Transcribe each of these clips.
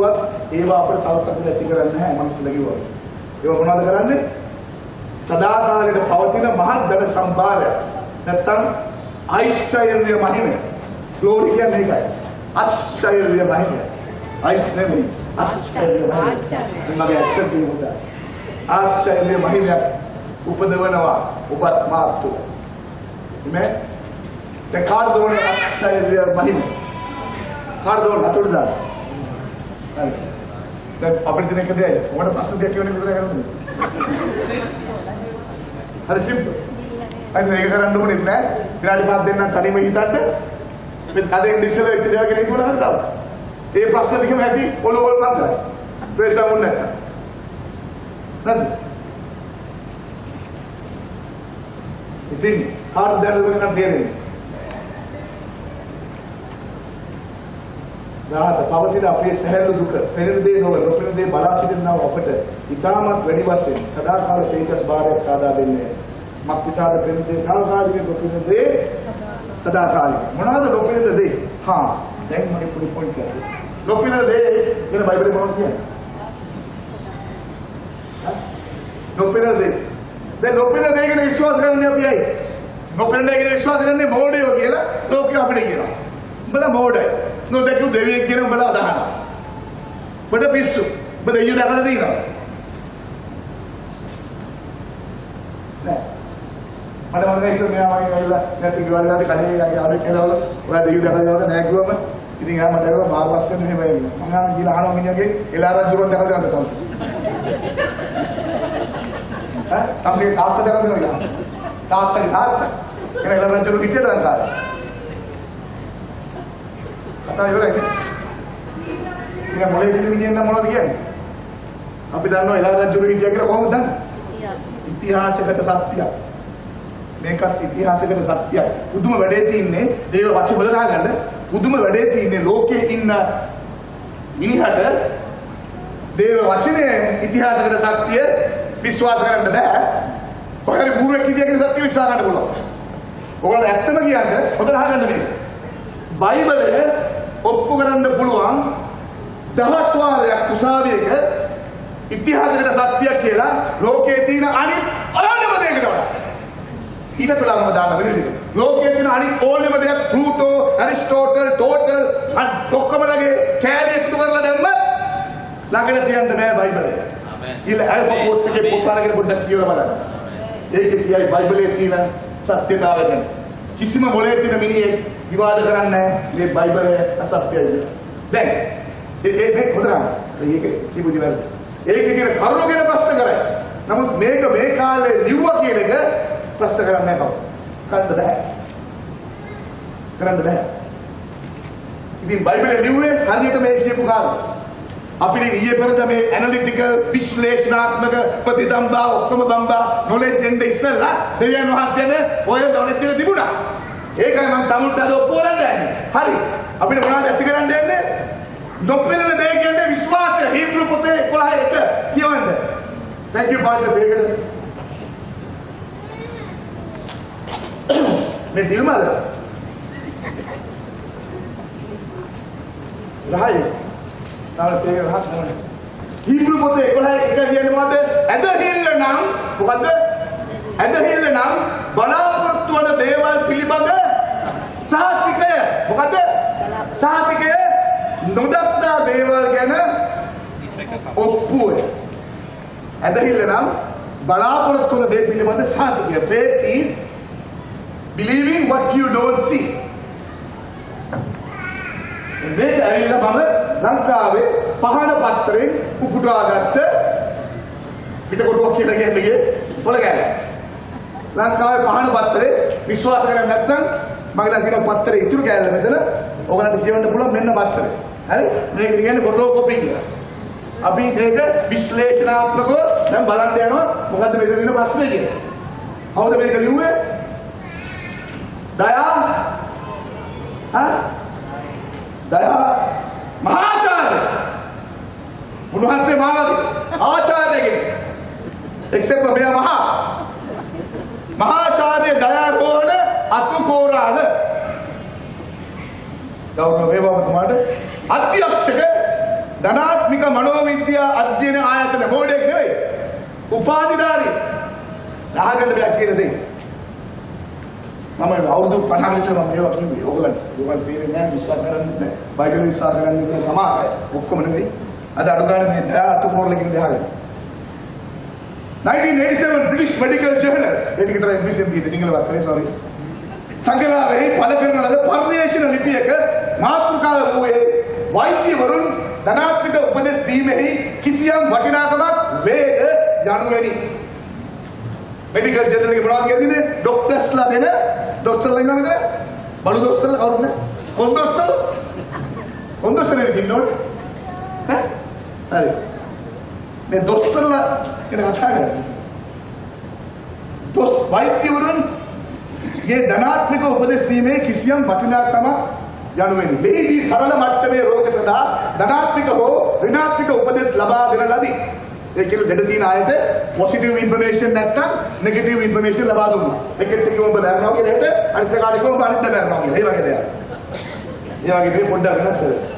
කිව්වත් ඒවා අපිට තවකත් ඇති කරන්නේ නැහැ මනසට කිව්වා. ඒවා මොනවද කරන්නේ? සදාකාලික පවතින මහත් ධන සම්භාරය. නැත්තම් ආශ්චර්ය මහිමය. ග්ලෝරි කියන්නේ ඒකයි. ආශ්චර්ය මහිමය. ආයිස් නෙමෙයි. ආශ්චර්ය මහිමය. මගේ ඇස්තේ උදා. ආශ්චර්ය මහිමය උපදවනවා ඔබත් මාත් තුළ. ඉමේ දැන් කාර්දෝනේ ආශ්චර්ය මහිමය. කාර්දෝන අතුරු දාන්න. හරි. දැන් අපිට දෙන එක දෙයයි. ඔබට ප්‍රශ්න දෙයක් කියවන්න විතර කරන්නේ. හරි සිම්පල්. අද මේක කරන්න ඕනේ නැහැ. විනාඩි 5ක් දෙන්නම් තනියම හිතන්න. මේ අදින් ඉස්සෙල්ලා වෙච්ච දේවල් ගැන හිතුවලා හරි දාන්න. ඒ ප්‍රශ්න ටිකම ඇති ඔලුව වල මන්තරයි. ප්‍රේසවුන් නැත්නම්. නේද? ඉතින් කාර්ද දැනුම ගන්න දෙන්නේ. දාත පවතින අපේ සැහැල්ලු දුක පෙරෙන දේ නොව නොපෙනෙන දේ බලා සිටිනවා අපට ඊටමත් වැඩි වශයෙන් සදාකාල තේජස් භාරයක් සාදා දෙන්නේ මක්නිසාද පෙරෙන දේ කාලකාලික නොපෙනෙන දේ සදාකාලික මොනවාද නොපෙනෙන දේ හා දැන් මගේ පොඩි පොයින්ට් එක නොපෙනෙන දේ කියන බයිබලේ මොනවද කියන්නේ නොපෙනෙන දේ දැන් නොපෙනෙන දේ ගැන විශ්වාස කරන්නේ අපි අය නොපෙනෙන දේ ගැන විශ්වාස කරන්නේ මෝඩයෝ කියලා ලෝකෙ අපිට කියනවා උඹලා මෝඩයි නොදැකපු දෙවියෙක් කියන උඹලා අදහනවා. බඩ පිස්සු. ඔබ දෙවියෝ දැකලා තියෙනවා. නෑ. මට මම ඉස්සර මෙයා වගේ වෙලා නැති ගෙවල් ගානේ කඩේ යන්නේ ආරෙක් කියලා ඔයා දෙවියෝ දැකලා නේද නෑ කිව්වම ඉතින් යා මට ඒවා මාර පස් වෙන හැම වෙලෙම. මම ආන ගිහලා අහනවා මිනිහගේ එලාරන් දුරන් දැකලා ගන්න තමයි. තමයි තාත්තා දැකලා දෙනවා. තාත්තගේ තාත්තා. ඒක එලාරන් දුර පිටියට දානවා. කතා ඉවරයි. ඉතින් මොලේ ඉන්න මිනිහෙන් නම් මොනවද කියන්නේ? අපි දන්නවා එළා රජුගේ හිටියා කියලා කොහොමද දන්නේ? ඉතිහාසගත සත්‍යයක්. මේකත් ඉතිහාසගත සත්‍යයක්. පුදුම වැඩේ තියෙන්නේ දේව වචන බදලා ගන්න. පුදුම වැඩේ තියෙන්නේ ලෝකයේ ඉන්න මිනිහට දේව වචනේ ඉතිහාසගත සත්‍ය විශ්වාස කරන්න බෑ. කොහරි බුරුවෙක් හිටියා කියන සත්‍ය විශ්වාස කරන්න පුළුවන්. ඔයගොල්ලෝ ඇත්තම කියන්නේ හොඳට අහගන්න මේක. බයිබලයේ ඔප්පු කරන්න පුළුවන් දහස් වාරයක් උසාවියක ඉතිහාසගත සත්‍යයක් කියලා ලෝකයේ තියෙන අනිත් ඕනම දෙයකට වඩා ඊට තුලම දාන්න වෙන විදිහ ලෝකයේ තියෙන අනිත් ඕනම දෙයක් ප්ලූටෝ ඇරිස්ටෝටල් ටෝටල් ඔක්කොමලගේ කැලේ එකතු කරලා දැම්ම ළඟට තියන්න බෑ බයිබලයේ ඊළ ඇල්ෆාබෝස් එකේ පොත් අරගෙන පොඩ්ඩක් කියවලා බලන්න ඒකේ කියයි බයිබලයේ තියෙන සත්‍යතාවය ගැන කිසිම මොලේ තියෙන මිනිහෙක් විවාද කරන්නේ නැහැ මේ බයිබලයේ අසත්‍යයි. දැන් මේ හොදරම මේක කිව්වද වැරදි. ඒක කියන කරුණු ගැන ප්‍රශ්න කරයි. නමුත් මේක මේ කාලේ ලිව්වා කියන එක ප්‍රශ්න කරන්නේ නැහැ කවුද? කරන්න බෑ. කරන්න බෑ. ඉතින් බයිබලයේ ලිව්වේ හරියට මේ කියපු කාලේ. අපිට ඊයේ පෙරද මේ ඇනලිටිකල් විශ්ලේෂණාත්මක ප්‍රතිසම්භා ඔක්කොම බම්බා නොලෙජ් එන්නේ ඉස්සෙල්ලා දෙවියන් වහන්සේනේ ඔය නොලෙජ් එක තිබුණා. ඒකයි මම තමුන්ට අද ඔප්පු කරන්න යන්නේ. හරි. අපිට මොනවද ඇති කරන්න යන්නේ? නොපෙනෙන දේ කියන්නේ විශ්වාසය. හීබ්‍රු පොතේ 11:1 කියවන්න. Thank you for the දෙයකට. මේ දිල්මල. රහයි. තාම තේ රහක් නෑ. හීබ්‍රු පොතේ 11:1 කියන්නේ මොකද්ද? ඇදහිල්ල නම් මොකද්ද? ඇදහිල්ල නම් බලාපොරොත්තු වන දේවල් පිළිබඳ සාතිකය මොකද සාතිකය නොදක්නා දේවල් ගැන ඔප්පුව ඇදහිල්ල නම් බලාපොරොත්තු වන දේ පිළිබඳ සාතිකය faith is believing what you don't see මේක ඇවිල්ලා මම ලංකාවේ පහන පත්‍රයෙන් උපුටවාගත්ත පිටකොටුවක් කියලා කියන්නේ පොළ ගෑල්ල ලංකාවේ පහන පත්‍රේ විශ්වාස කරන්නේ නැත්නම් මගේ ළඟ තියෙන පත්‍රේ ඉතුරු කෑල්ල මෙතන ඔයගලන්ට කියවන්න පුළුවන් මෙන්න පත්‍රේ. හරි? මේක කියන්නේ ෆොටෝකොපි කියලා. අපි මේක විශ්ලේෂණාත්මකව දැන් බලන්න යනවා මොකද්ද මෙතන තියෙන ප්‍රශ්නේ කියලා. කවුද මේක ලිව්වේ? දයා දයා මහාචාර්ය. උන්වහන්සේ මාගේ ආචාර්යගෙන් එක්සෙප්ට් මෙයා මහාචාර්ය දයාරෝහණ අතුකෝරාල ගෞරව වේවා තුමාට අධ්‍යක්ෂක ධනාත්මික මනෝවිද්‍යා අධ්‍යයන ආයතන මොඩෙක් නෙවෙයි. උපාධිධාරී. අහගන්න බෑ කියන දේ. මම අවුරුදු 50 ඉස්සර මම මේවා කිව්වේ. ඕගොල්ලන්ට තේරෙන්නේ නැහැ විශ්වාස කරන්නේ නැහැ. බයිබල් විශ්වාස කරන්නේ නැහැ සමාජය. ඔක්කොම නෙවෙයි. අද අඩු ගන්න මේ දයා අතුකෝරලකින් දහගන්න. 1987 British Medical Journal. ඒක විතර ඉංග්‍රීසියෙන් තියෙන සිංහල වාක්‍යය sorry. සංග්‍රහයේ පළ කරන ලද පර්යේෂණ ලිපියක මාතෘකාව වූයේ වෛද්‍යවරුන් ධනාත්මික උපදෙස් දීමෙහි කිසියම් වටිනාකමක් වේද යනුවෙනි. මෙඩිකල් ජර්නල් එකේ මොනවද කියන්නේ? ડોක්ටර්ස්ලා දෙන ડોක්ටර්ලා ඉන්නවද මෙතන? බලු ડોක්ටර්ලා කවුරුත් නැහැ. කොන්දොස්තරලා ඉන්නවද? ඈ? හරි. මේ ડોක්ටර්ලා කියන කතා කරන්නේ. දොස් වෛද්‍යවරුන් ගේ ධනාත්මික උපදෙස් දීමේ කිසියම් වටිනාකමක් යනුවෙනි. මේදී සරල මට්ටමේ රෝග සඳහා ධනාත්මික හෝ ඍණාත්මික උපදෙස් ලබා දෙන ලදී. ඒ කියන්නේ දෙඩ තියෙන අයට පොසිටිව් ඉන්ෆර්මේෂන් නැත්නම් නෙගටිව් ඉන්ෆර්මේෂන් ලබා දුන්නා. එකෙක් එක ඔබ ලැබනවා කියලා හිත අනිත් කාට කොහොම අනිත් ලැබනවා කියලා. ඒ වගේ දෙයක්. ඒ වගේ දේ පොඩ්ඩක් වෙනස් කරලා.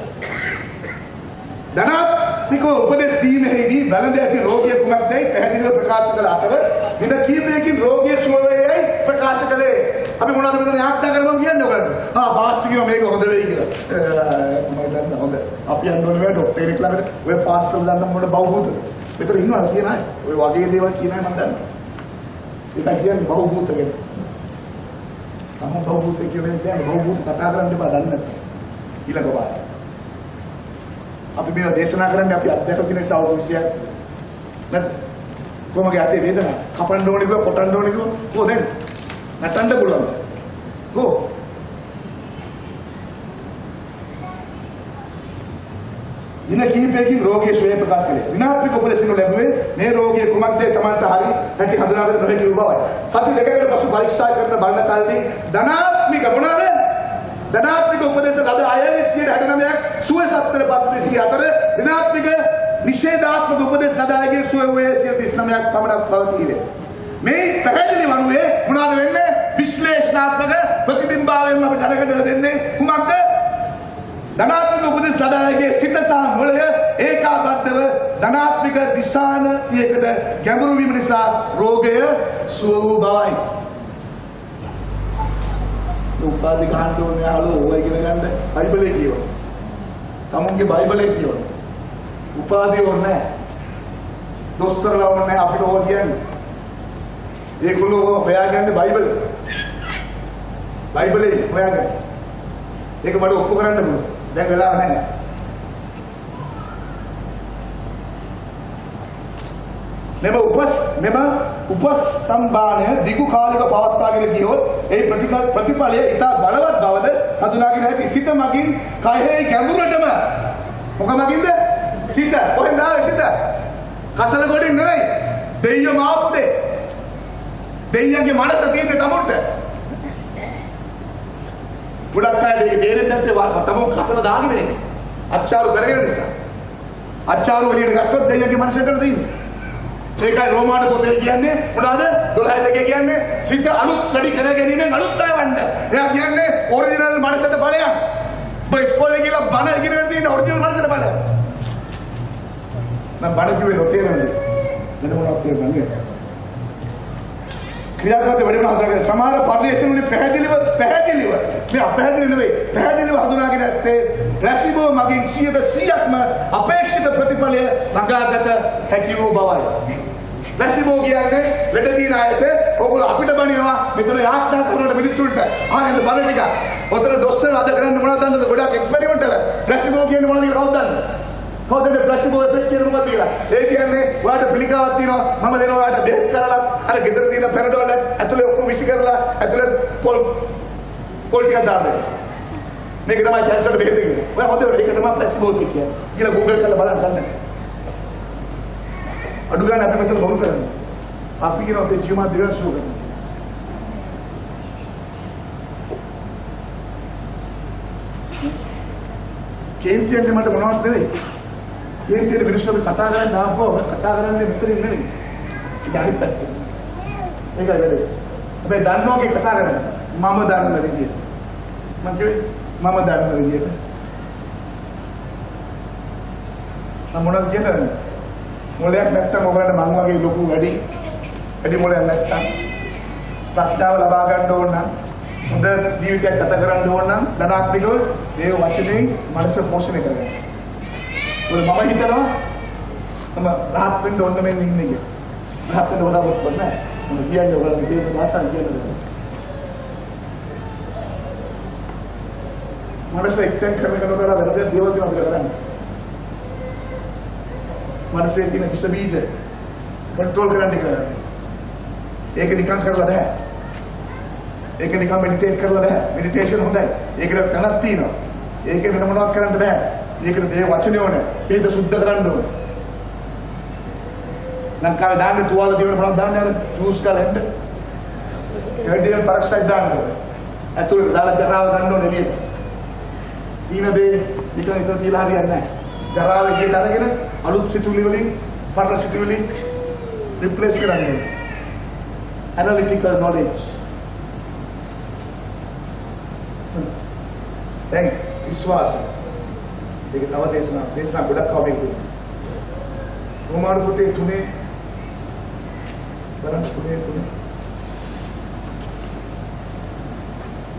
ධනාත්මික උපදෙස් දීමේදී වැළඳ ඇති රෝගිය කුමක්දයි පැහැදිලිව ප්‍රකාශ කළ අතර විද කීපයකින් රෝගිය සුව වේයයි ප්‍රකාශ කළේ. අපි මොනවද මෙතන යාඥා කරමු කියන්නේ ඔයගොල්ලෝ. පාස්ට් කියනවා මේක හොඳ වෙයි කියලා. මම දන්නා හොඳ. අපි යන්න ඕනේ වේ ડોක්ටර් කෙනෙක් ළඟට. ඔය පාස්ට් වල දන්න මොන බවුබුත. මෙතන ඉන්නවා කියන අය. ඔය වගේ දේවල් කියන අය මම දන්නවා. ඒක කියන්නේ බවුබුත කියන්නේ. තමයි බවුබුත කියන්නේ බවුබුත කතා කරන්න බෑ දන්නේ. ඊළඟ පාර. අපි මේවා දේශනා කරන්නේ අපි අධ්‍යක්ෂ කෙනෙක් සවුරු විශ්යක්. නැත් කොහොමද ඇත්තේ වේදනාව? කපන්න ඕනේ කිව්වා කොටන්න ඕනේ කිව්වා. කොහොමද දැන්? නටන්න පුළුවන්. කො? දින කිහිපයකින් රෝගිය සුවය ප්‍රකාශ කළේ. ඍණාත්මක උපදෙස් ලැබුවේ මේ රෝගිය කුමක්ද තමන්ට හරි නැති හඳුනාගන්න නොහැකි වූ බවයි. සති දෙකකට පසු පරීක්ෂා කරන බලන කල්දී ධනාත්මික මොනවාද? ධනාත්මික උපදෙස් ලද අය 69ක් සුවය සත්‍යපත් විසි අතර ඍණාත්මික නිෂේධාත්මක උපදෙස් ලද අයගේ සුවය වූයේ 39ක් පමණක් පවතීවේ. මේ පැහැදිලි වනුවේ මොනවද වෙන්නේ? විශ්ලේෂණාත්මක ප්‍රතිබිම්බාවෙන් අපිට අරගෙන දෙන්නේ කුමක්ද? ධනාත්මික උපදෙස් ලද අයගේ සිත සහ මොළය ඒකාබද්ධව ධනාත්මික දිශානතියකට ගැඹුරු වීම නිසා රෝගය සුව වූ බවයි. උපාධි ගන්න ඕනේ අහලෝ ඔය ඉගෙන ගන්න බයිබලයේ කියනවා. තමුන්ගේ බයිබලයේ කියනවා. උපාධිය ඕනේ නැහැ. දොස්තරලා ඕනේ නැහැ අපිට ඕක කියන්නේ. ඒගොල්ලෝ හොයාගන්නේ බයිබලයේ හොයාගන්න. ඒක මට ඔප්පු කරන්න පුළුවන්. දැන් වෙලාව නැහැ. මෙම උපස්තම්භානය දිගු කාලික පවත්වාගෙන ගියොත් ඒ ප්‍රතිඵලය ඉතා බලවත් බවද හඳුනාගෙන ඇති. සිත මගින් කයෙහි ගැඹුරටම මොක මගින්ද? සිත. කොහෙන්ද ආවේ සිත? කසල ගොඩින් නෙවෙයි. දෙයියෝ මාපු දෙය. දෙයියන්ගේ මනස තියෙන්නේ තමුන්ට. ගොඩක් අය දෙක තේරෙන්නේ නැත්තේ තමු කසල දාගෙන ඉන්නේ. අච්චාරු කරගෙන නිසා. අච්චාරු එළියට ගත්තොත් දෙයියන්ගේ මනස එතන තියෙන්නේ. ඒකයි රෝමාන පොතේ කියන්නේ මොනවාද? 12 දෙකේ කියන්නේ සිත අලුත් වැඩි කර ගැනීමෙන් අලුත් ආවන්න. එයා කියන්නේ ඔරිජිනල් මනසට බලයක්. ඔබ ඉස්කෝලේ ගිහලා බණ ඉගෙන තියෙන ඔරිජිනල් මනසට බලයක්. මම බණ කිව්වේ නොතේරෙන්නේ. මෙන්න මොනවද තේරෙන්නේ? ක්‍රියාකාරී වැඩිම හඳුනාගෙන සමහර පරිශ්‍රණ වලින් පැහැදිලිව මේ අපැහැදිලි නෙවෙයි පැහැදිලිව හඳුනාගෙන ඇත්තේ ප්ලාසිබෝ මගින් 100%ක්ම අපේක්ෂිත ප්‍රතිඵලය ළඟාගත හැකි වූ බවයි. ප්ලාසිබෝ කියන්නේ ලෙඩ දින අයට ඕගොල්ලෝ අපිට බනිනවා මෙතන යාත්‍රා කරනකොට මිනිස්සුන්ට ආයෙත් බල ටික. ඔතන දොස්තර අද කරන්නේ මොනවද දන්නද? ගොඩක් එක්ස්පෙරිමන්ට් වල ප්ලාසිබෝ කියන්නේ මොනවද කියලා කවුද දන්නේ? කවුද ප්ලාසිබෝ එෆෙක්ට් කියන්නේ මොකක්ද කියලා? ඒ කියන්නේ ඔයාලට පිළිකාවක් තියෙනවා මම දෙනවා ඔයාලට බෙහෙත් කරලා අර ගෙදර තියෙන පැනඩෝල් ඇතුලේ ඔක්කොම විසි කරලා ඇතුලේ පොල් ටිකක් දාන්න. මේක තමයි කැන්සර් බෙහෙත් කියන්නේ. ඔයා හොඳට ඒක තමයි ප්ලාසිබෝ කියන්නේ. කියලා Google කරලා බලන්න ගන්න. අඩු ගන්න අපි මෙතන බොරු කරන්නේ. අපි කියන අපේ ජීවමාන දිවස් සුව කරනවා. කේන්තියන්නේ මට මොනවද නෙවෙයි. කේන්තියේ මිනිස්සුන්ට කතා කරන්න දාපුවා කතා කරන්නේ මෙතනින් නෙවෙයි. ඒක අනිත් පැත්ත. ඒකයි වැඩේ. අපි දන්නෝගේ කතා කරන්නේ. මම දන්න විදියට. මම කිව්වේ මම දන්න විදියට. මොනවද කියන්නේ? මොලයක් නැත්තම් ඔයගලන්ට මං වගේ ලොකු වැඩි මොලයක් නැත්තම් ප්‍රඥාව ලබා ගන්න ඕන නම් හොඳ ජීවිතයක් ගත කරන්න ඕන නම් ධනාත්මිකව මේ වචනේ මනස පෝෂණය කරගන්න. මම හිතනවා මම රහත් වෙන්න ඕන මෙන්න ඉන්නේ කියලා. රහත් වෙන්න වඩා මොකක්ද නැහැ. මම කියන්නේ ඔයගොල්ලෝ මේ භාෂාවෙන් කියන්නේ. මනස එක්තෙන් කරනකොට වැඩි දේවල් දිනන අපිට කරන්නේ. මනසේ තියෙන විස බීජ කන්ට්‍රෝල් කරන්න කියලා. ඒක නිකන් කරලා බෑ. ඒක නිකන් මෙඩිටේට් කරලා බෑ. මෙඩිටේෂන් හොඳයි. ඒකට තනක් තියෙනවා. ඒකේ වෙන මොනවක් කරන්න බෑ. ඒකට මේ වචනේ ඕනේ. පිට සුද්ධ කරන්න ඕනේ. ලංකාවේ දාන්නේ තුවාල දිවන මොනවද දාන්නේ අර ජූස් ගලන්න. කැඩියම් පරක්සයිඩ් දාන්න ඕනේ. ඇතුළේ දාලා ජරාව ගන්න ඕනේ එළියට. ඊන දේ නිකන් තියලා හරියන්නේ නැහැ. ජරාව එළියට අරගෙන අලුත් සිතුවිලි වලින් පරණ සිතුවිලි රිප්ලේස් කරන්න ඕනේ. Analytical knowledge. දැන් විශ්වාසය. ඒක තව දේශනා ගොඩක් කවමේ දුන්නා. රෝමාන පොතේ 3 බලන්න 3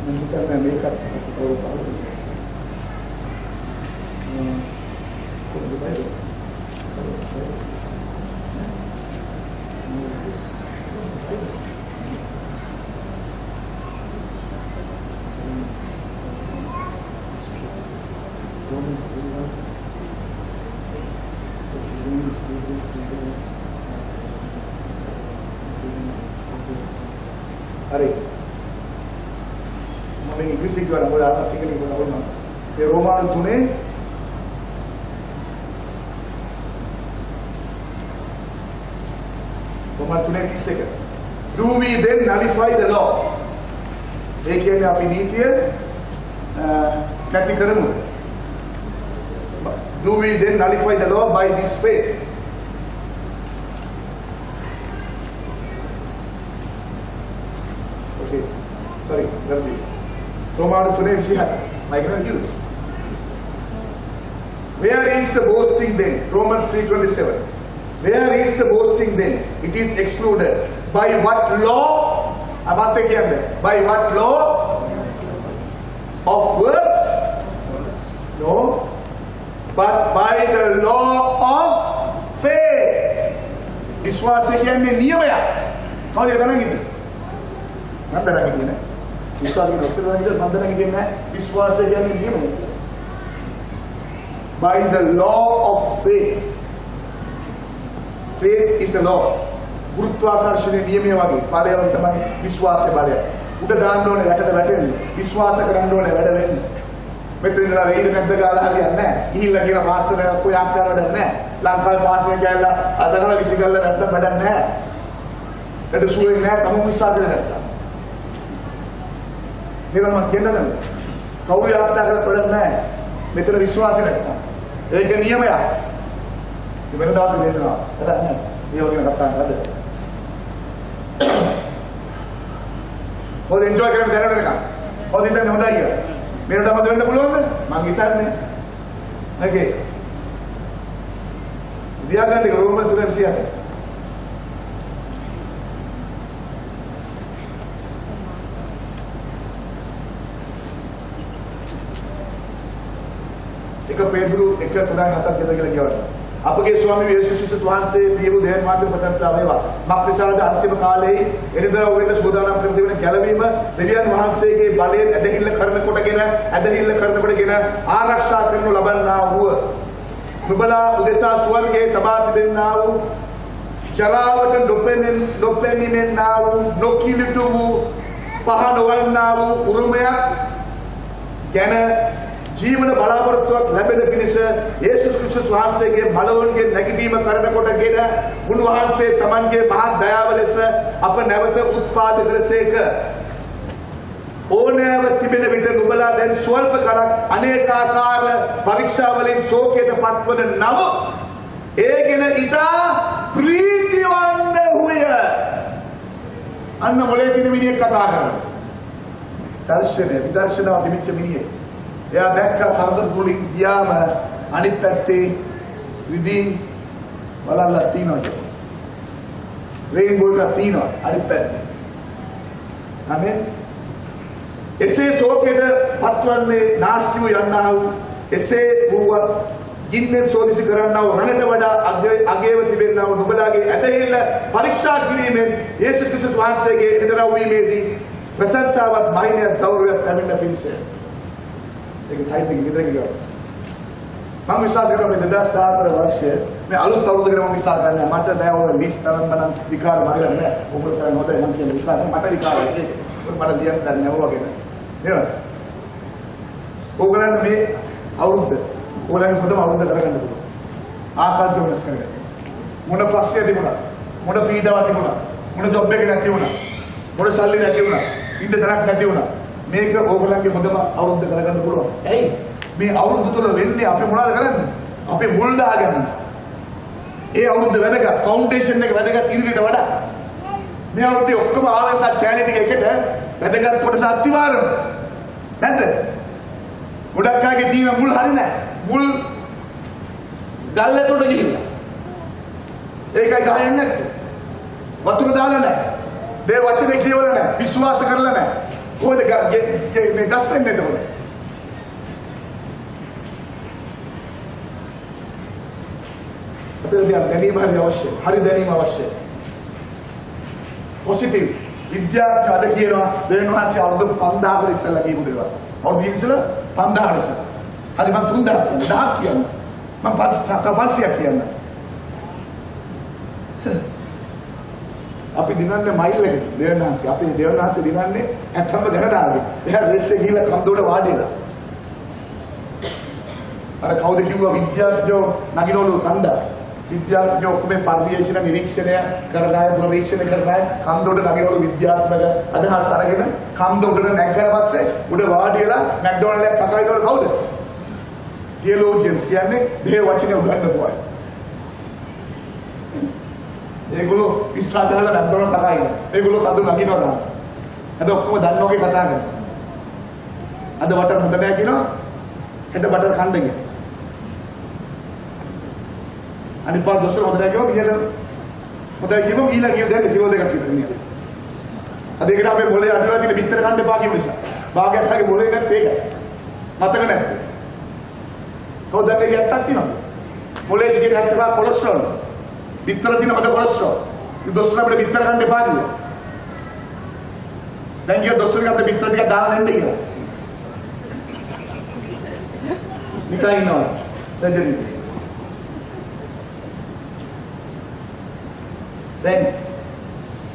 මම හිතන්නේ මේකත් කොහොමද Hari, mami Inggris juga nak boleh atas sikit juga nak boleh. Di Roman tu ni, Roman tu ni kisah. Do we then nullify the law? Ek yang api ni dia, nanti kerana. Do we then nullify the law by this faith? Okay, sorry, Rabbi. Roman today we have. I cannot give. Where is the boasting then? Romans 3:27. Where is the boasting then? It is excluded. By what law? Abate kya? By what law? Of works? No. But by the law of faith. विश्वास से क्या नियम है? कौन देता ना कितने? मंदना कितने? विश्वास की डॉक्टर ने कितने मंदना कितने? विश्वास से क्या नियम है? By the law of faith. Faith is a law. गुरुत्वाकर्षण नियम है वाकी. पाले वाली तमारी विश्वास से पाले. उधर दान लोने बैठे बैठे विश्वास से करने लोने बैठे बैठे. මෙතන ඉඳලා වෙයිද නැද්ද ගාලා හරියන්නේ නැහැ. ගිහිල්ලා කියන මාස්ටර් එකක් કોઈ ආක් කරන්න වැඩක් නැහැ. ලංකාවේ පාස් එක ගෑල්ලා අදගල විසිකල්ලා නැත්තම් වැඩක් නැහැ. ඒකට සුවේ නැහැ තම විශ්වාස කරලා නැත්තම්. මේක මම කියන්නේ නැහැ. කවුරු ආක් කරලා වැඩක් නැහැ. මෙතන විශ්වාසය නැත්තම්. ඒක නියමයක්. වෙන දවසක දේශනාව. වැඩක් නැහැ. මේ වගේ කතා කරද්ද. මොකද එන්ජොයි කරන්න දැනගෙන නිකන්. කොහොමද ඉතින් හොඳයි කියලා. मेरे डबल देने बोलो ना मांगीता नहीं लगे दिया करने करो मैं तुझे सिया है एक पेट्रू एक तुरा खाता के लगे लगे वाला आपके स्वामी यीशु क्रिस्त वහන්සේ දීපු දේහ මාත්‍ර ප්‍රශංසා වේවා. මක්නිසාද අන්තිම කාලයේ එනිදා වෙන්න සූදානම් කර දෙවෙන ගැලවීම දෙවියන් වහන්සේගේ බලයෙන් ඇදහිල්ල කරනකොටගෙන ආරක්ෂා කරනු ලබන්නා වූ නුඹලා උදෙසා ස්වර්ගයේ තබා තිබෙන්නා වූ ජරාවට නොපෙනෙන්නා වූ නොකිලිටු වූ පහ නොවන්නා වූ උරුමයක් ගැන ජීවන බලාපොරොත්තුවක් ලැබෙන පිණිස යේසුස් ක්‍රිස්තුස් වහන්සේගේ බලවන්ගේ නැගීම කරනකොටගෙන උන්වහන්සේ තමන්ගේ මහත් දයාව ලෙස අප නැවත උත්පාද කළසේක. ඕනෑව තිබෙන විට නුඹලා දැන් ස්වල්ප කලක් අනේකාකාර පරීක්ෂා වලින් ශෝකයට පත්වන නව ඒගෙන ඉතා ප්‍රීතිවන්ත හුය. අන්න මොලේ තියෙන මිනිහෙක් කතා කරනවා. විදර්ශනාව දෙමිච්ච මිනිහෙක්. එයා දැක්ක කරදර තුලින් ගියාම අනිත් පැත්තේ රිදී බලලා තියනවා. රේන්බෝ එකක් තියනවා අනිත් පැත්තේ. හරි? එසේ ශෝකයට පත්වන්නේ නාස්තිව යන්නා වූ එසේ වූවත් ගින්නෙන් සෝදිසි කරන්නා වූ රණට වඩා අගේව තිබෙනා වූ නුඹලාගේ ඇදහිල්ල පරීක්ෂා කිරීමෙන් යේසුස් ක්‍රිස්තුස් වහන්සේගේ එදිරව් වීමේදී ප්‍රශංසාවත් මහිමයක් ගෞරවයක් ලැබෙන්න පිණිස. ඒක සයිඩ් එකේ විතර ගියා. මම විශ්වාස කරනවා මේ 2014 වර්ෂයේ මේ අලුත් අවුරුද්දකට මම විශ්වාස කරනවා මට දැන් ඔය ලිස්ට් තරම් බලන් විකාර මාර්ගයක් නෑ. ඔබට තරම් හොඳයි මම කියන විශ්වාස මට විකාරයි. ඒක මට දියක් දැන් නෑ වගේ නේද? ඕගලන්ට මේ අවුරුද්ද ඕගලන්ගේ හොඳම අවුරුද්ද කරගන්න පුළුවන්. ආකාරය වෙනස් කරගන්න. මොන ප්‍රශ්නයක් තිබුණා? මොන පීඩාවක් තිබුණා? මොන ජොබ් එක නැති වුණා? මොන සල්ලි නැති වුණා? ඉන්න තරක් නැති වුණා. මේක ඕගලන්ගේ හොඳම අවුරුද්ද කරගන්න පුළුවන්. ඇයි? මේ අවුරුද්ද තුල වෙන්නේ අපි මොනවද කරන්නේ? අපි මුල් දාගන්න. ඒ අවුරුද්ද වැඩක ෆවුන්ඩේෂන් එක වැඩක ඉදිරියට වඩා මේ අවුරුද්දේ ඔක්කොම ආවෙත් ටැලන්ට් එක එකට වැඩගත් කොටස අත්විඳිනවා. නැද්ද? ගොඩක් අයගේ තියෙන මුල් හරිය නැහැ. මුල් ගල්ලට උඩ ගිහිල්ලා. ඒකයි ගහන්නේ නැත්තේ. වතුර දාලා නැහැ. මේ වචනේ කියවලා නැහැ. විශ්වාස කරලා නැහැ. කොහෙද මේ ගස් වෙන්නේ එතකොට? අපිට දැනීම හරි අවශ්‍යයි. හරි දැනීම අවශ්‍යයි. පොසිටිව් විද්‍යාඥයෝ අද කියනවා දෙවියන් වහන්සේ අවුරුදු 5000කට ඉස්සෙල්ලා කියපු දේවල්. අවුරුදු ඉස්සෙල්ලා 5000කට ඉස්සෙල්ලා. හරි මම 3000 කියන්න 1000 කියන්න. මම 500ක් කියන්න. අපි දිනන්නේ මයිල් එකද දෙවියන් වහන්සේ. අපි දෙවියන් වහන්සේ දිනන්නේ ඇත්තම ගණනාවේ. එයා රෙස්සේ ගිහලා කන්දෝඩ වාඩිලා. අර කවුද කිව්වා විද්‍යාඥයෝ නගිනවලු කන්දා. විද්‍යාඥයෝ ඔක්කොම පරිශීලන නිරීක්ෂණය කරලා පුනරීක්ෂණය කරලා කන්දෝඩ නගිනවලු විද්‍යාත්මක අදහස් අරගෙන කන්දෝඩට නැගලා පස්සේ උඩ වාඩි වෙලා මැක්ඩොනල්ඩ් එකක් කකා කවුද? තියලෝජියන්ස් කියන්නේ දෙය වචනේ උගන්වපුවා. ඒගොල්ලෝ ඉස්සරහදලා මැක්ඩොනල්ඩ් කකා ඉන්න. ඒගොල්ලෝ කඳු නගිනවා දාන්න. අද ඔක්කොම දන්නෝගේ කතා කරනවා. අද වටර හොඳ නැහැ කියනවා. හෙට බටර් කන්න ගියා. අනිත් පාර දොස්තර හොඳ නැහැ කිව්වා ගියද හොඳයි කිව්වා ගිහලා ගිය දැන් කිලෝ දෙකක් විතර නියම. අද ඒකට අපේ මොලේ අඩුලා තියෙන බිත්තර කන්න එපා කියන නිසා. භාගයක් හරි මොලේ ගත්ත ඒකයි. මතක නැහැ. කවදාද යටක් තියෙනවද? මොලේ සිගරට් එකක් කොලෙස්ටරෝල්. බිත්තර තියෙන හොඳ කොලෙස්ටරෝල්. ඒ දොස්තර අපිට බිත්තර කන්න එපා කිව්වා. දැන් ගිය දොස්තරට අපිට බිත්තර ටිකක් දාලා දෙන්න කියලා. නිකන් ඉන්නවා. දැන්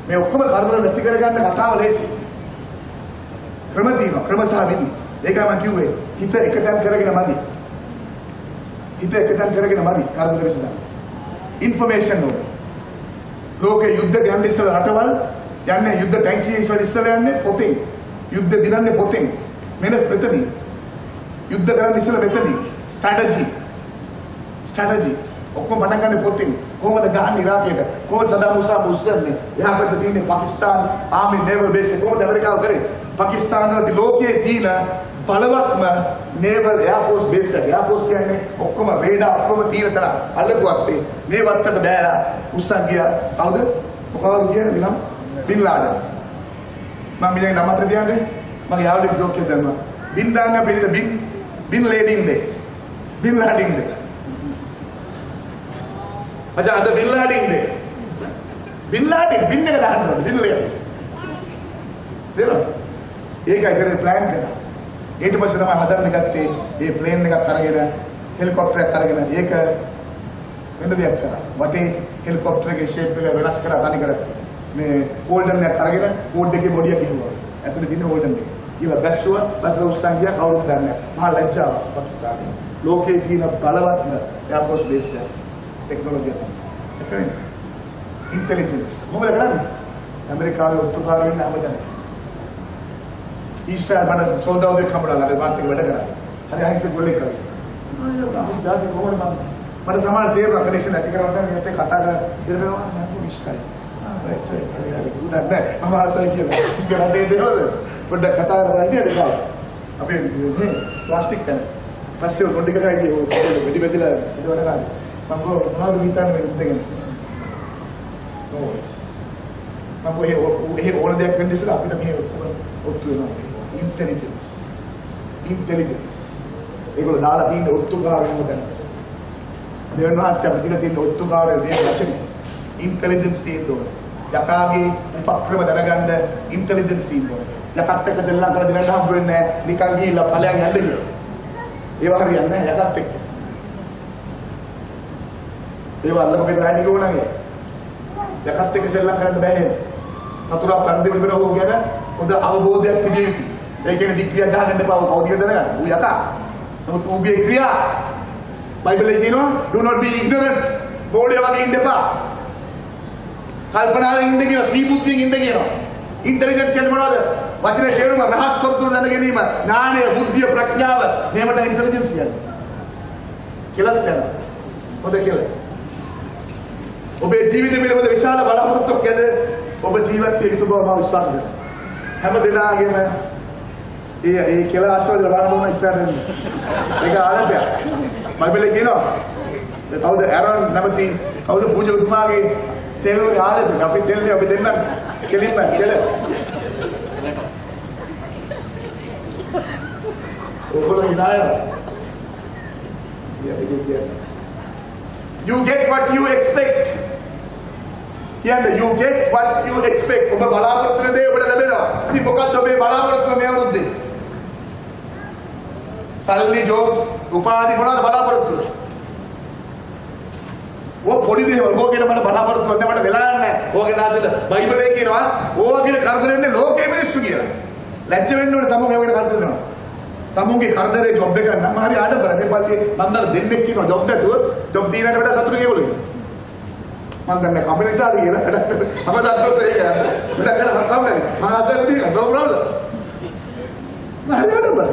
මේ ඔක්කොම කරදර නැති කරගන්න කතාව ලේසි. ක්‍රම තියෙනවා. ක්‍රම සහ විදි. ඒකයි මම කිව්වේ හිත එකතෙන් කරගෙන මදි. හිත එකතෙන් කරගෙන මදි. කරදර විසඳන්න. ඉන්ෆර්මේෂන් ඕන. ලෝකේ යුද්ධ ගන්න ඉස්සර රටවල් යන්නේ යුද්ධ ටැංකිය ඉස්සර යන්නේ පොතෙන්. යුද්ධ දිනන්නේ පොතෙන්. මෙලස් මෙතනින්. යුද්ධ කරන්න ඉස්සර මෙතනින්. ස්ට්‍රැටජිස් ඔක්කොම මන ගන්න පොතෙන්. කොහොමද ගහන්නේ ඉරාකයට? කොහොමද සදාම් හුසේන් මුස්ලිම්නේ? එහා පැත්තේ තියෙන පාකිස්තාන ආමි නේවල් බේස් එක කොහොමද ඇමරිකාව කරේ? පාකිස්තාන වල ලෝකයේ තියෙන බලවත්ම නේවල් එයාෆෝස් බේස් එක. එයාෆෝස් කියන්නේ ඔක්කොම රේඩාර් ඔක්කොම තියෙන තරම් අල්ලපුවක් මේ වත්තට බෑලා උස්සන් ගියා. කවුද? කොහොමද කියන්නේ නම් බින් ලාඩන්. මම මිලේ නම අත තියන්නේ. මගේ යාළුවෙක් ජෝක් එකක් දැම්මා. බින් දාන්න බෙල්ල බින් ලේඩින් දේ. බින් ලාඩින් දේ. අද බින් ලාඩින් දේ. බින් ලාඩින් බින් එක දාන්න බින් ලේඩින්. ඒකයි කරේ ප්ලෑන් කරා. ඊට පස්සේ තමයි හදන්න ගත්තේ මේ ප්ලේන් එකක් අරගෙන හෙලිකොප්ටර් එකක් අරගෙන ඒක වෙන දෙයක් කරා. වටේ හෙලිකොප්ටර් එකේ ෂේප් එක වෙනස් කරලා අනි කර මේ හෝල්ඩන් එකක් අරගෙන කෝඩ් එකේ බොඩිය ගිහුවා. ඇතුලේ තියෙන හෝල්ඩන් එක. ඊළ බැස්සුවා බස්ලා උස්සන් ගියා කවුරුත් දන්නේ නැහැ. මහා ලැජ්ජාව පාකිස්තානේ. ලෝකේ තියෙන බලවත්ම එයාෆෝස් බේස් එක. ටෙක්නොලොජිය තමයි. ඉන්ටෙලිජන්ස්. මොකද කරන්නේ? ඇමරිකාවේ ඔත්තුකාර වෙන්න හැමදාම. ඊශ්‍රායල් බඩ සෝල්දාවුවෙක් හම්බුනා අපේ මාත් එක්ක වැඩ කරා. හරි අහිංසක ගොල්ලෙක් කරා. අපි ජාති කොහොමද මට සමාන තේරුණා කනෙක්ෂන් ඇති කරවන්න මේත් එක්ක කතා කරලා ඉතිරනවා මම ඉස්කයි. මම ආසයි කියලා. ගරඩේ දේවල් පොඩ්ඩක් කතා කරලා ඉන්නේ ඒක. අපි මේ ප්ලාස්ටික් කන. පස්සේ පොඩ්ඩක් ගහයි වෙඩි වෙදිලා ඉදවන කාලේ. මම මොනවද හිතන්නේ මේ ඉඳගෙන නෝස් මම ඔය ඕන දෙයක් වෙන්න ඉස්සෙල්ලා අපිට මේ ඔත්තු වෙනවා ඉන්ටෙලිජන්ස් ඒගොල්ලෝ දාලා තියෙන ඔත්තුකාරයම දැන දෙවන වාක්‍ය අපිට තියෙන ඔත්තුකාරය මේ වචනේ ඉන්ටෙලිජන්ස් තියෙනවා යකාගේ උපක්‍රම දැනගන්න ඉන්ටෙලිජන්ස් තියෙනවා යකත් එක්ක සෙල්ලම් කරලා දෙන්න හම්බ වෙන්නේ නැහැ නිකන් ගිහිල්ලා ඵලයන් යන්න කියලා ඒව හරියන්නේ නැහැ යකත් එක්ක ඒව අල්ලපු ගෙදර හැටි ගෝණගේ යකත් එක්ක සෙල්ලම් කරන්න බෑ සතුරා පරිදි විතර හො ගැන හොඳ අවබෝධයක් තිබිය යුතුයි ඒ කියන්නේ ඩිග්‍රියක් ගහන්න එපා කවුද කියලා දැනගන්න ඌ යකා නමුත් ඌගේ ක්‍රියා බයිබලයේ කියනවා do not be ignorant බෝලේ වගේ ඉන්න එපා කල්පනාවෙන් ඉන්න කියනවා සීබුද්ධියෙන් ඉන්න කියනවා ඉන්ටෙලිජන්ස් කියන්නේ මොනවද වචනේ තේරුම රහස් තොරතුරු දැන ගැනීම ඥානය බුද්ධිය ප්‍රඥාව මේවට ඉන්ටෙලිජන්ස් කියන්නේ කියලා කියනවා හොඳ කියලා ඔබේ ජීවිතය පිළිබඳ විශාල බලාපොරොත්තුවක් ඇද ඔබ ජීවත් වෙ යුතු බව මම විශ්වාස කරනවා හැම දිනාගෙම ඒ කියලා ආශාවල බලන්න ඕන ඉස්සරහින් ඒක ආරම්භයක් බයිබලයේ කියනවා කවුද ඇරන් නැමැති කවුද පූජකතුමාගේ තෙල් ආරම්භයක් අපි තෙල් අපි දෙන්න කෙලින්ම කෙල ඔබලා ඉනායන you get what you expect you get what you expect ඔබ බලාපොරොත්තු වෙන දේ ඔබට ලැබෙනවා ඉතින් මොකක්ද ඔබේ බලාපොරොත්තුව මේ අවුරුද්දේ සල්ලි ජෝබ් උපාධි මොනවද බලාපොරොත්තු ඔය පොඩි දේවල් ඕකේට මට බලාපොරොත්තු වෙන්න මට වෙලා නැහැ ඕකේ දාසෙල බයිබලයේ කියනවා ඕවගේ කරදර වෙන්නේ ලෝකයේ මිනිස්සු කියලා ලැජ්ජ වෙන්න ඕනේ තමුන් ඒකට කරදර වෙනවා තමුන්ගේ කරදරේ ජොබ් එක නම් හරි ආඩම්බර දෙපල්ලේ මන්දර දෙන්නෙක් කියනවා ජොබ් නැතුව ජොබ් දීනකට වඩා සතුටු කියවලු මම දන්නේ කම්පැනි සාරි කියලා අපදාත් උත්තරේ කියලා වැඩ කරලා හම්බෙන්නේ මම අද තියෙන නෝ ප්‍රොබ්ලම් මම හරි ආඩම්බර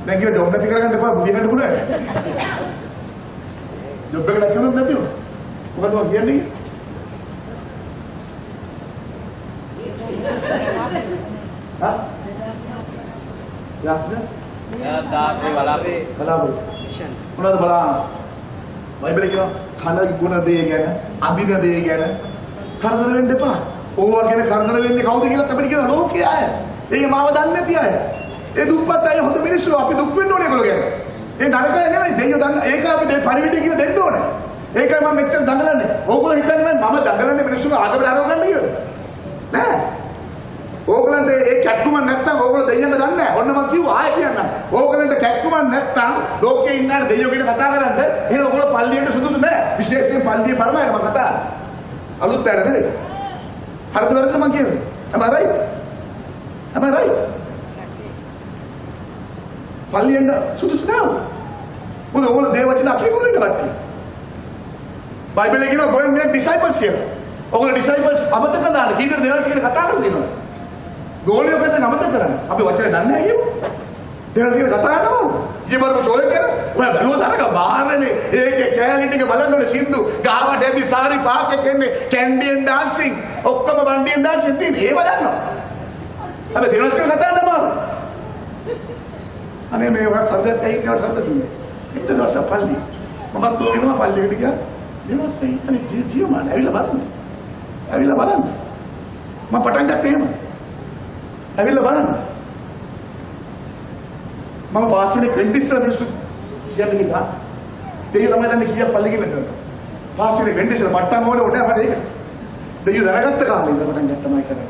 දැන් කියලා ජොබ් නැති කරගන්න එපා බුදිනන්න පුළුවන් ජොබ් එක නැතිවෙන්නේ නැතිව මොකද මම කියන්නේ හා යාද දාන්නේ බලාපේ මොනවද බලන්න බයිබලයේ කියනවා කන ගුණ දේ ගැන අදින දේ ගැන කරදර වෙන්න එපා ඕවා ගැන කරදර වෙන්නේ කවුද කියලා අපිට කියන ලෝකයේ අය ඒ මාව දන්නේ නැති අය ඒ දුප්පත් අය හොඳ මිනිස්සු අපි දුක් වෙන්න ඕනේ ඒගොල්ලෝ ගැන ඒ නරකය නෙමෙයි දෙයියෝ දන්න ඒක අපිට පරිවිඩය කියලා දෙන්න ඕනේ ඒකයි මම මෙච්චර දඟලන්නේ ඕගොල්ලෝ හිතන්නේ මම දඟලන්නේ මිනිස්සුන්ගේ ආගමට අරව ගන්න කියලා නෑ ඕගලන්ට ඒ කැක්කුම නැත්තම් ඕගොල්ලෝ දෙයියන්ට දන්නේ නැහැ. ඔන්න මම කිව්වා ආයෙ කියන්නම්. ඕගලන්ට කැක්කුම නැත්තම් ලෝකේ ඉන්නාට දෙයියෝ කියන කතා කරන්නේ එහෙනම් ඕගොල්ලෝ පල්ලියට සුදුසු නැහැ. විශේෂයෙන් පල්ලියේ පරමයට මම කතා. අලුත් වැඩ නෙවෙයි. හරිද වැරදිද මම කියන්නේ? am I right? am I right? පල්ලියෙන් සුදුසු නැහැ. මොකද ඕගොල්ලෝ දේවචන අකීකුරු ඉන්න කට්ටිය. බයිබලයේ කියනවා go and make disciples කියලා. ඕගොල්ලෝ disciples අමතක කරලා කීකර දෙවස් කියන කතා කරලා දෙනවා. ගෝලියෝ කතා නමත කරන්නේ. අපි වචනේ දන්නේ නැහැ කියමු. දෙවස් කියන කතා කරනවා. ඊබරම ෂෝ එක ඔය බැලුවද අරක බාහිරනේ ඒකේ කැලිටි එක බලන්න ඕනේ සින්දු. ගාවට එබි සාරි පාක් එක එන්නේ කැන්ඩියන් ඩාන්සින් ඔක්කොම බන්ඩියන් ඩාන්සින් තියෙන ඒව දන්නවා. අපි දෙවස් කියන කතා කරනවා. අනේ මේ වක් සද්දත් ඇහිලා සද්ද දුන්නේ. එක දවස් පල්ලි. මම කියනවා පල්ලියට ගියා. දෙවස් අනේ ජීව මාන ඇවිල්ලා බලන්න. ඇවිල්ලා බලන්න. මම පටන් ගත්තා එහෙම. ඇවිල්ලා බලන්න. මම වාසිනේ වෙන්ඩිස්තර මිනිස්සු කියන්නේ කිව්වා. දෙයියෝ තමයි දන්නේ කීයක් පල්ලි කියලා කරනවා. වාසිනේ වෙන්ඩිස්තර මට්ටම් වල උඩ අපිට ඒක. දෙයියෝ දැනගත්ත කාලේ ඉඳන් පටන් ගත්තමයි කරන්නේ.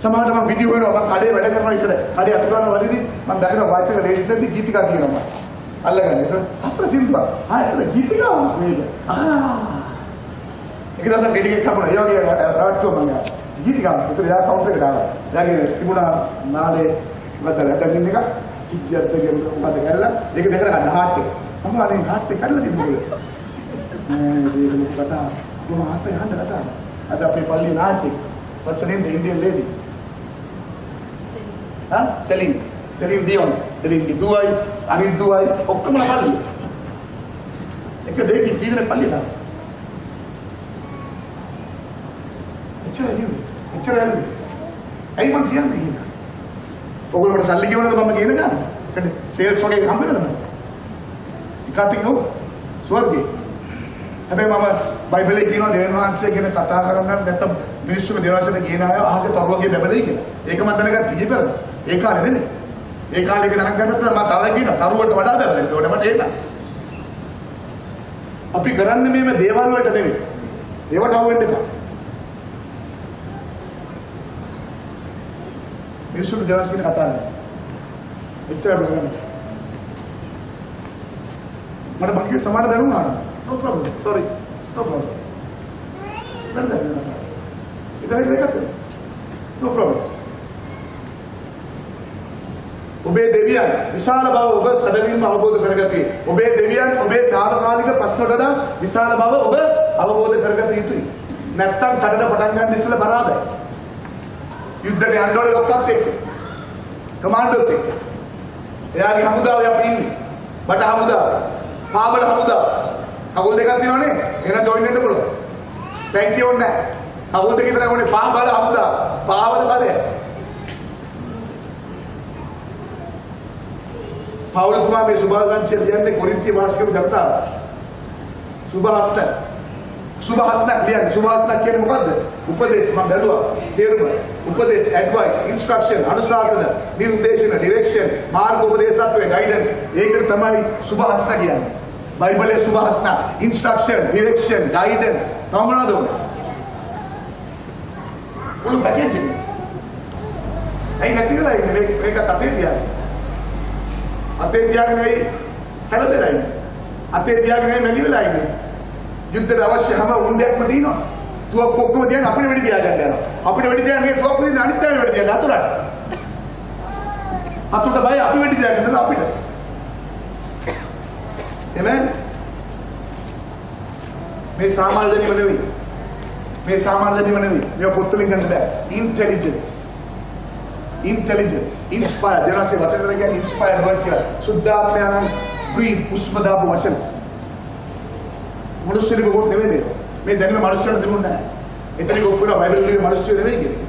සමහරවිට මම වීඩියෝ කරනවා මම කඩේ වැඩ කරනවා ඉස්සර. කඩේ අත ගන්න වලදී මම දැකලා වයිස් එක ලේසියෙන් ගීතිකා කියනවා. අල්ලගන්න. ඒක අස්තර සිල්පා. ඒක ගීතිකා මේක. ඒක දැන් ගෙඩියක් කපනවා. ඒ වගේ රාට්ටෝ මම ගීතිකා. ඒක යා කවුන්ට් එකට දාලා. යාගේ තිබුණා නාලේ වදලා දැන් එක චිත්‍යත් දෙකම උඹද කරලා ඒක දෙකට ගන්න හાર્ට් එක. මම අනේ හાર્ට් එක කඩලා තිබුණේ. මේක කතා කොහොම ආසයි හඳ කතා. අද අපේ පල්ලියේ නාට්‍ය. What's her name? The Indian lady. Huh? Celine Dion. Celine Duai, Anil Duai. ඔක්කොම පල්ලිය. එක දෙකකින් කීදෙනෙක් පල්ලිය දානවා. එච්චරයි. ඇයි මම කියන්නේ? ඔයගොල්ලෝ සල්ලි ගෙවනද මම කියන ගන්න. සේල්ස් වගේ හම්බ වෙනද මම? කටියෝ ස්වර්ගේ. හැබැයි මම බයිබලයේ කියනවා දෙවියන් වහන්සේ ගැන කතා කරන්න නැත්නම් මිනිස්සුන්ගේ දේවාසයට කියන අය අහසේ තරුවගේ බබලයි කියලා. ඒක මම දැනගත්ත ඉතිපරද. ඒ කාලේ නෙමෙයි. ඒ කාලේ එක නරක ගන්නත් මම තව කියනවා තරුවට වඩා බබලයි. ඒකට මට ඒක. අපි කරන්නේ මේ දේවල් වලට නෙමෙයි. ඒවට අහු වෙන්න එපා. මිනිස්සුන්ගේ දේවාසයට කතා කරනවා. එච්චර බලන්න. මට බක්කිය සමාන දැනුණා. No problem. Sorry. No problem. No problem. ඔබේ දෙවියන් විශාල බව ඔබ සැබවින්ම අවබෝධ කරගත්තේ. ඔබේ දෙවියන් ඔබේ තාවකාලික ප්‍රශ්නවලට වඩා විශාල බව ඔබ අවබෝධ කරගත යුතුයි. නැත්තම් සැඩ පටන් ගන්න ඉස්සෙල්ලා බරාදයි. යුද්ධයට යන්න ඕනේ ඔක්කොත් එක්ක. කමාන්ඩෝත් එක්ක. එයාගේ හමුදාවේ අපි ඉන්නේ. බට හමුදාව. පාවල හමුදාව. කවුල් දෙකක් තියෙනවනේ. එහෙනම් ජොයින් වෙන්න පුළුවන්. තැන්ක් යූ ඕනේ. කවුල් දෙක විතරයි ඕනේ. පාවල හමුදාව. පාවල බලය. පවුල් කුමාර මේ සුභාගංශය කියන්නේ කොරින්ති වාසිකව ගත්තා. සුභහස්ත. සුභහස්ත කියන්නේ සුභහස්ත කියන්නේ මොකද්ද? උපදේශ මම බැලුවා. තේරුම. උපදේශ, ඇඩ්වයිස්, ඉන්ස්ට්‍රක්ෂන්, අනුශාසන, නිර්දේශන, ඩිරෙක්ෂන්, මාර්ග උපදේශත්වයේ ගයිඩන්ස්. ඒකට තමයි සුභහස්ත කියන්නේ. බයිබලයේ සුභහස්ත, ඉන්ස්ට්‍රක්ෂන්, ඩිරෙක්ෂන්, ගයිඩන්ස්. මොනවද උනේ? මුළු පැකේජ් එක. ඇයි නැතිලා ඉන්නේ මේක අතේ තියන්නේ. අතේ තියාගෙන ඇයි හැලබෙලා ඉන්නේ. අතේ තියාගෙන ඇයි මැලි වෙලා ඉන්නේ. යුද්ධයට අවශ්‍ය හැම උණ්ඩයක්ම දිනනවා. තුවක්කු ඔක්කොම තියන්නේ අපිට වෙඩි තියා ගන්න යනවා. අපිට වෙඩි තියන්නේ මේ තුවක්කු දින අනිත් අය වෙඩි තියන්නේ අතුරට. අතුරට බය අපි වෙඩි තියා ගන්න අපිට. එමෙන් මේ සාමාන්‍ය දෙයක් නෙවෙයි. මේ සාමාන්‍ය දෙයක් නෙවෙයි. මේ පොත්වලින් ගන්න බෑ. Intelligence, inspired. There are say වචන වල කියන්නේ inspired word කියලා. සුද්ධාත්මයන් breathe උස්ම දාපු වචන. මනුස්සයෙකු කොට නෙවෙයි මේ. මේ දැනුම මනුස්සයෙකුට තිබුණේ නැහැ. එතනික ඔක්කොම බයිබලයේ මිනිස්සු නෙවෙයි කියන්නේ.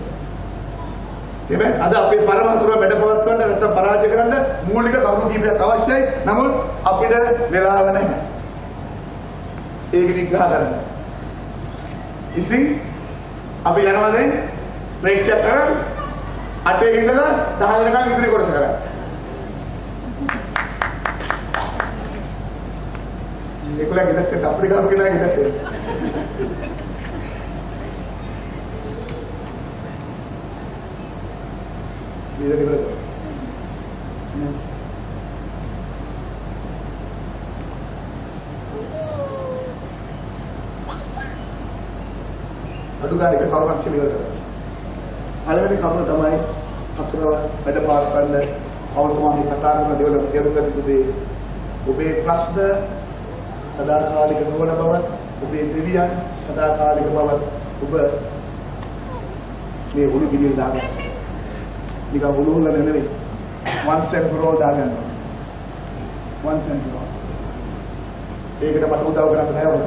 එබැයි අද අපේ පරමාතුර වැඩ පවත්වන්න නැත්නම් පරාජය කරන්න මූලික කරුණු කීපයක් අවශ්‍යයි. නමුත් අපිට වෙලාව නැහැ. ඒක විග්‍රහ කරන්න. ඉතින් අපි යනවා දැන් බ්‍රේක් එකක් කරලා 8 ඉඳලා 10 වෙනකන් ඉදිරි කොටස කරා. ඒකලා ගෙදරට අපිට ගාව කියලා ගෙදරට. ඉතින් අඩු ගානක කවුරුත් කියලා පළවෙනි කරුණ තමයි අතුරව වැඩ පාස් කරන්න අවුරුමාගේ කතා කරන දේවල් තේරුම් ගන්න යුතුදී ඔබේ ප්‍රශ්න සදාකාලික නොවන බව ඔබේ දෙවියන් සදාකාලික බව ඔබ මේ උණු පිළිවෙල දාගන්න. නිකන් උණුහුල නෙමෙයි. once and for all දාගන්න. once and for all. ඒකට මට උදව් කරන්න බෑ.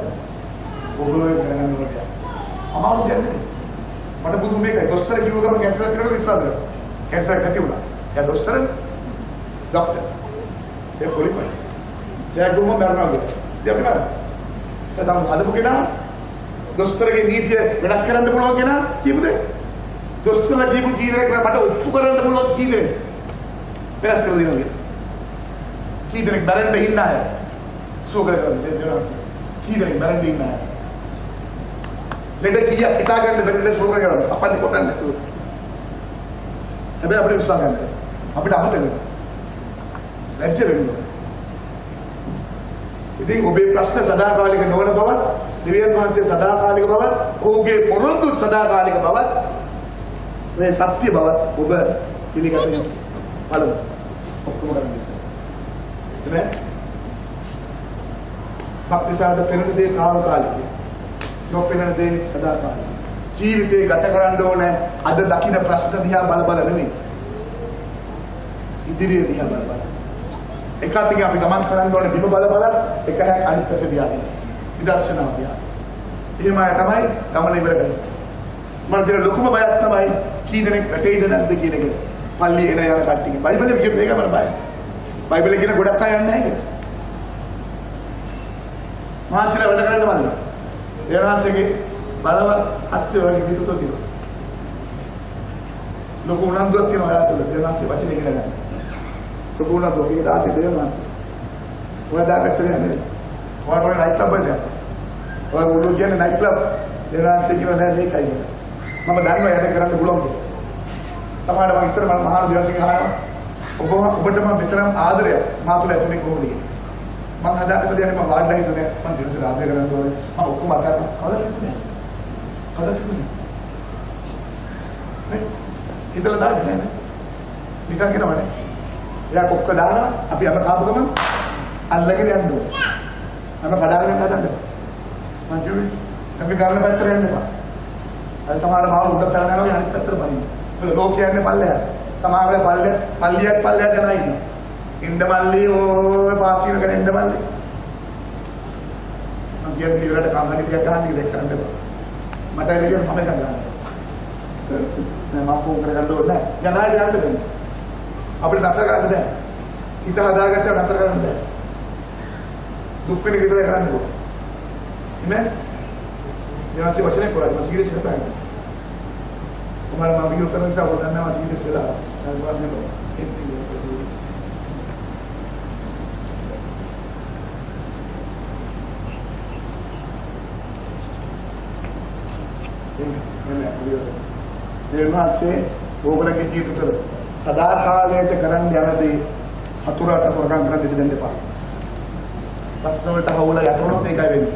ඔගොල්ලෝ කරන්න ඕනේ. අමාරු දෙයක් නෙමෙයි. මට බුදු මේකයි දොස්තර කිව්ව ගමන් කැන්සර් කරලා විශ්වාස කරා. කැන්සර් නැති වුණා. එයා දොස්තර ડોක්ටර්. ඒ කොලිපයි. එයා ගොම මරනවා කියලා. ඉතින් අපි කරා. දැන් අදපු කෙනා දොස්තරගේ නීතිය වෙනස් කරන්න පුළුවන් කෙනා කියපු දෙයක්. දොස්තරලා කියපු කීදෙනෙක් මට ඔප්පු කරන්න පුළුවන් කීදෙනෙක්. වෙනස් කරලා දෙනවා. කීදෙනෙක් බැරෙන්න ඉන්න අය. සුවකර කරන්නේ දෙනවා. කීදෙනෙක් බැරෙන්න ඉන්න අය. ලෙඩ කීයක් හිතා ගන්න බැරිද සෝකර කරලා අපන්නේ කොටන්නේ නැතුව. හැබැයි අපිට විශ්වාස ගන්න. අපිට අමතක වෙනවා. ලැජ්ජ වෙනවා. ඉතින් ඔබේ ප්‍රශ්න සදාකාලික නොවන බවත්, දෙවියන් වහන්සේ සදාකාලික බවත්, ඔහුගේ පොරොන්දු සදාකාලික බවත්, මේ සත්‍ය බවත් ඔබ පිළිගත යුතුයි. බලමු. ඔක්කොම ගන්න ඉස්සෙල්ලා. එතන භක්තිසාද පෙරණ දේ කාලකාලිකයි. නොපෙනෙන දේ සදාකාලික. ජීවිතේ ගත කරන්න ඕනේ අද දකින්න ප්‍රශ්න දිහා බල බල නෙමෙයි. ඉදිරිය දිහා බල බල. එකwidehatකින් අපි ගමන් කරන්න ඕනේ බිම බල බල එක හැක් අනිත් පැත්ත දිහා. විදර්ශනාව දිහා. එහෙම අය තමයි ගමන ඉවර කරන්නේ. මම කියන ලොකුම බයක් තමයි කී දෙනෙක් වැටෙයිද නැද්ද කියන එක. පල්ලි එන යන කට්ටිය. බයිබලයේ කියපු එක මම බයයි. බයිබලයේ කියන ගොඩක් අය යන්නේ නැහැ. මාචිල වැඩ කරන්න මල්ල. දේවාංශගේ බලවත් හස්ත වගේ විදුතෝ තියෙනවා. ලොකු උනන්දුවක් තියෙනවා එයා තුළ දේවාංශේ වචන ඉගෙන ගන්න. ලොකු උනන්දුවක් ඒ දාතේ දේවාංශ. ඔය දාගත්තද යන්නේ. ඔයාට ඔය නයිට් ක්ලබ් එකක්. ඔය උඩු කියන්නේ නයිට් ක්ලබ්. දේවාංශේ කියන නෑ මේකයි. මම දන්නවා යන්න කරන්න පුළුවන් කියලා. සමහරවිට මම ඉස්සර මම මහා දේවාංශගෙන් අහනවා. ඔබට මම මෙතරම් ආදරයක් මා තුළ ඇතුලේ කොහොමද කියන්නේ? මම හදාගත්ත දේ මම වාඩිලා හිටුනේ මම දිනසර ආදරය කරන්න ඕනේ. මම ඔක්කොම අතහැරලා කවදාද හිතුනේ? කවදාද හිතුනේ? නේ? හිතලා දාන්නේ නෑ. නිකන් කියනවනේ. එයා කොක්ක දානවා අපි අම කාපු ගමන් අල්ලගෙන යන්න ඕනේ. අම කඩාගෙන යන්න හදන්න. මං කිව්වේ අපි ගන්න පැත්තට යන්න එපා. අර සමහර මාව උඩ පැනනවා වගේ අනිත් පැත්තට බනින්න. ලෝකේ යන්නේ පල්ලෙහාට. සමහරවල් පල්ලියක් යනවා ඉන්නේ. ඉන්න මල්ලි ඕ පාසින කෙනෙක් ඉන්න මල්ලි. මම කියන්නේ ඉවරට කම්මැලි ටිකක් ගන්න ඉලෙක් කරන්න බෑ. මට ඒක කියන සමය ගන්න. නෑ මම ෆෝන් කරගන්න ඕනේ නෑ. යනාට යන්න දෙන්න. අපිට නතර කරන්න බෑ. හිත හදාගත්තා නතර කරන්න බෑ. දුක් වෙන විදිහට කරන්න ඕනේ. ඉන්නේ? ඊළඟට වචනේ කරා මම සීරියස් කතා කරනවා. Kemarin mami kita kan sama dengan masih di sekolah, dan buatnya loh. निर्माण से वो बोला कि जीत उतर सदा काल है करण ध्यान दे हतुरा टकोरकां करन දෙන්න එපා. ප්‍රශ්න වලට හවුලා යටවනොත් ඒකයි වෙන්නේ.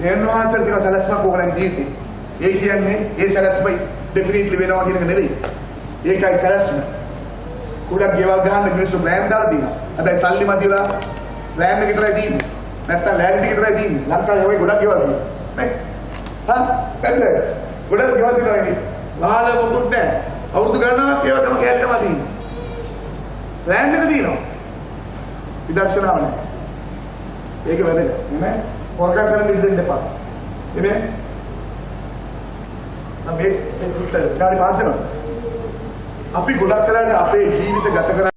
දේර්ණවාචර කියන සැලැස්මක් ඕගලන් ජීවිතේ. ඒ කියන්නේ ඒ සැලැස්මයි ඩෙෆිනිට්ලි වෙනවා කියන එක නෙවෙයි. ඒකයි සැලැස්ම. කුඩක් ගෙවල් ගහන්න මිනිස්සු ප්ලෑන් දාලා දිනවා. හැබැයි සල්ලි මදිලා ප්ලෑන් එක විතරයි තියෙන්නේ. නැත්තම් ලෑන්ඩ් එක විතරයි තියෙන්නේ. ලංකාවේ වගේ ගොඩක් ගෙවල් තියෙනවා. නේ? හා? එන්න. ගොඩක් ගෙවල් තියෙනවා ඉතින්. වහල මොකුත් නැහැ. අවුරුදු ගණනාවක් ඒවා තමයි කැලේ තමයි තියෙන්නේ. ප්ලෑන් එක තියෙනවා. විදර්ශනාව නැහැ. ඒක වැදගත් නේ? හොරකම් කරන්න දෙන්න එපා. එමේ අපි ගාඩි පාත් දෙනවා. අපි ගොඩක් කරන්නේ අපේ ජීවිත ගත කරන්නේ